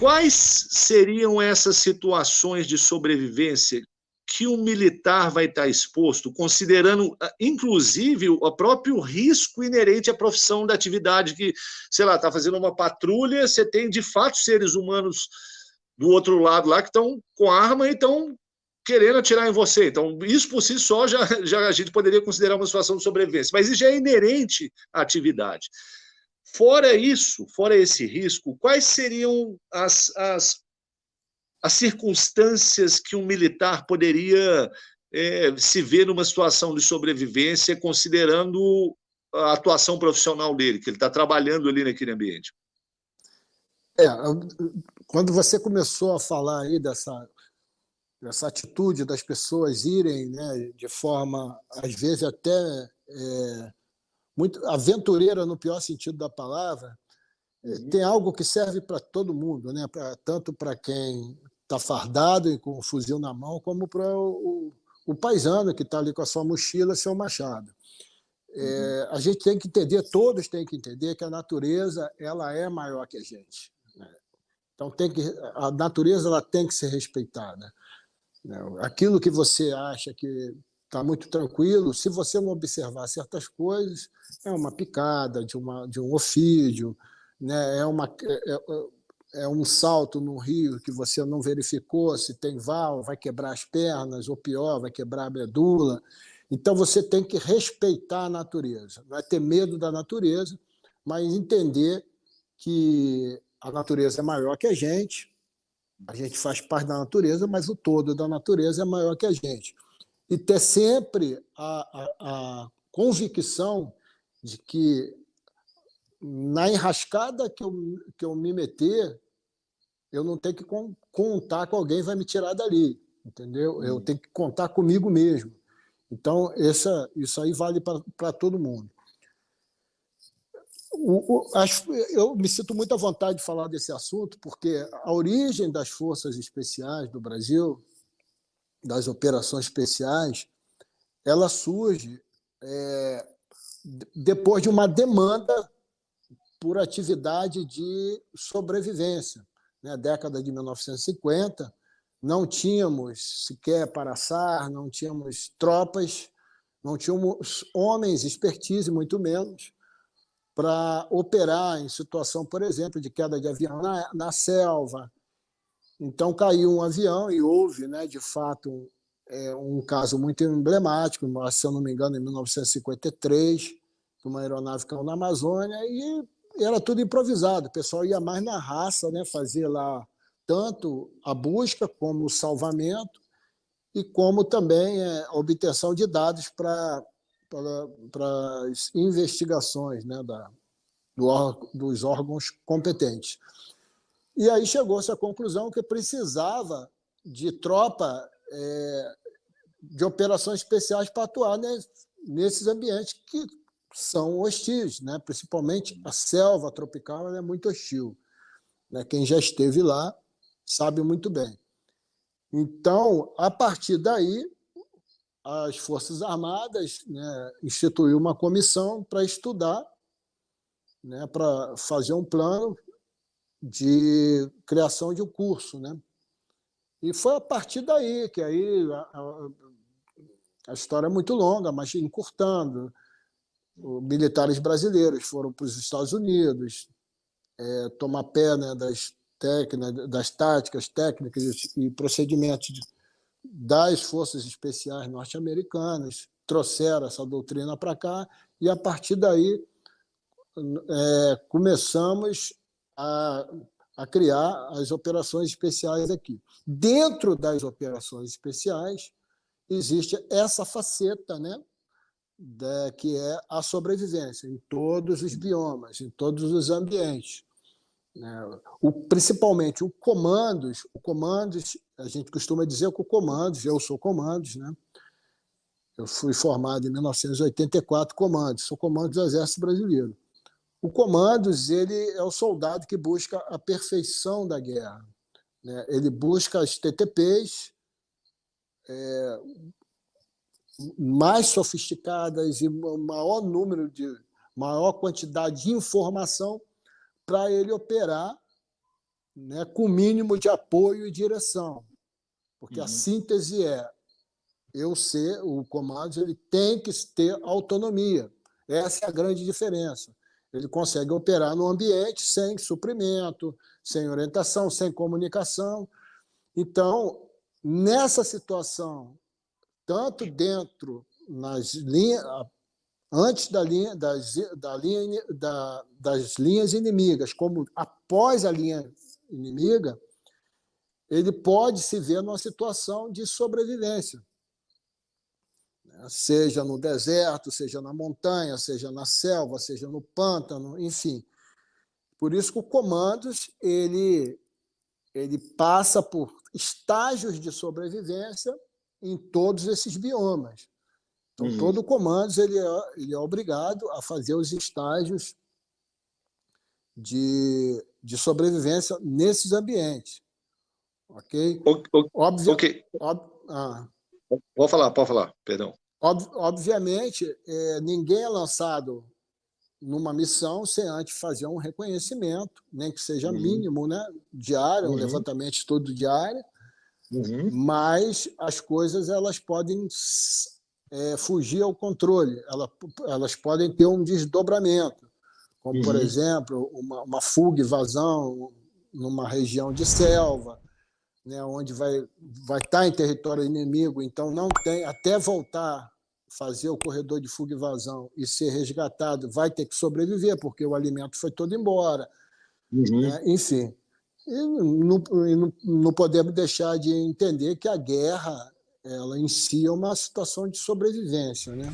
Quais seriam essas situações de sobrevivência que um militar vai estar exposto, considerando, inclusive, o próprio risco inerente à profissão da atividade que, sei lá, está fazendo uma patrulha, você tem, de fato, seres humanos do outro lado lá que estão com arma e estão querendo atirar em você. Então, isso por si só já a gente poderia considerar uma situação de sobrevivência, mas isso já é inerente à atividade. Fora isso, fora esse risco, quais seriam as circunstâncias que um militar poderia se ver numa situação de sobrevivência, considerando a atuação profissional dele, que ele está trabalhando ali naquele ambiente? Quando você começou a falar aí dessa atitude das pessoas irem, né, de forma, às vezes, até muito aventureira, no pior sentido da palavra, tem algo que serve para todo mundo, né? Tanto para quem está fardado e com o fuzil na mão, como para o paisano que está ali com a sua mochila, seu machado. A gente tem que entender, todos têm que entender que a natureza ela é maior que a gente, né? Então a natureza ela tem que ser respeitada. Aquilo que você acha que está muito tranquilo, se você não observar certas coisas, é uma picada de um ofídio, né? É um salto no rio que você não verificou se tem val, vai quebrar as pernas, ou pior, vai quebrar a medula. Então você tem que respeitar a natureza, não é ter medo da natureza, mas entender que a natureza é maior que a gente faz parte da natureza, mas o todo da natureza é maior que a gente. E ter sempre a convicção de que na enrascada que eu me meter, eu não tenho que contar que alguém vai me tirar dali, entendeu? Eu tenho que contar comigo mesmo. Então, isso aí vale para todo mundo. Eu me sinto muito à vontade de falar desse assunto, porque a origem das forças especiais do Brasil, das operações especiais, ela surge depois de uma demanda por atividade de sobrevivência. Na década de 1950, não tínhamos sequer paraçar, não tínhamos tropas, não tínhamos homens, expertise, muito menos, para operar em situação, por exemplo, de queda de avião na selva. Então, caiu um avião e houve, né, de fato, um caso muito emblemático, se eu não me engano, em 1953, uma aeronave caiu na Amazônia e era tudo improvisado. O pessoal ia mais na raça, né, fazia lá tanto a busca como o salvamento e como também a obtenção de dados para as investigações, né, dos órgãos competentes. E aí chegou-se à conclusão que precisava de tropa de operações especiais para atuar nesses ambientes que são hostis, né? Principalmente a selva tropical ela é muito hostil, né? Quem já esteve lá sabe muito bem. Então, a partir daí, as Forças Armadas, né, instituiu uma comissão para estudar, né, para fazer um plano de criação de um curso, né? E foi a partir daí que aí a história é muito longa, mas encurtando. Os militares brasileiros foram para os Estados Unidos tomar pé, né, das táticas, técnicas e procedimentos das forças especiais norte-americanas, trouxeram essa doutrina para cá e, a partir daí, começamos a criar as operações especiais aqui. Dentro das operações especiais, existe essa faceta, né, que é a sobrevivência em todos os biomas, em todos os ambientes. Principalmente o comandos, a gente costuma dizer que o comandos, eu sou comandos, né? Eu fui formado em 1984, comandos, sou comandos do Exército Brasileiro. O comandos, ele é o soldado que busca a perfeição da guerra, né? Ele busca as TTPs mais sofisticadas e maior quantidade de informação para ele operar né, com o mínimo de apoio e direção, porque a síntese é o comando ele tem que ter autonomia. Essa é a grande diferença. Ele consegue operar no ambiente sem suprimento, sem orientação, sem comunicação. Então, nessa situação, tanto dentro nas linhas, antes da linha, das linhas inimigas, como após a linha inimiga, ele pode se ver numa situação de sobrevivência, seja no deserto, seja na montanha, seja na selva, seja no pântano, enfim. Por isso que o Comandos ele passa por estágios de sobrevivência em todos esses biomas. Então, todo Comandos ele é obrigado a fazer os estágios de sobrevivência nesses ambientes. Ok? Ok. Pode falar, perdão. Obviamente, ninguém é lançado numa missão sem antes fazer um reconhecimento, nem que seja mínimo, né? Diário, um levantamento de estudo diário, mas as coisas elas podem fugir ao controle, elas podem ter um desdobramento, como, por exemplo, uma fuga e vazão numa região de selva, né, onde vai estar em território inimigo, então não tem, até voltar, fazer o corredor de fuga e vazão e ser resgatado, vai ter que sobreviver, porque o alimento foi todo embora. Né? Enfim, não podemos deixar de entender que a guerra, ela em si, é uma situação de sobrevivência. Né?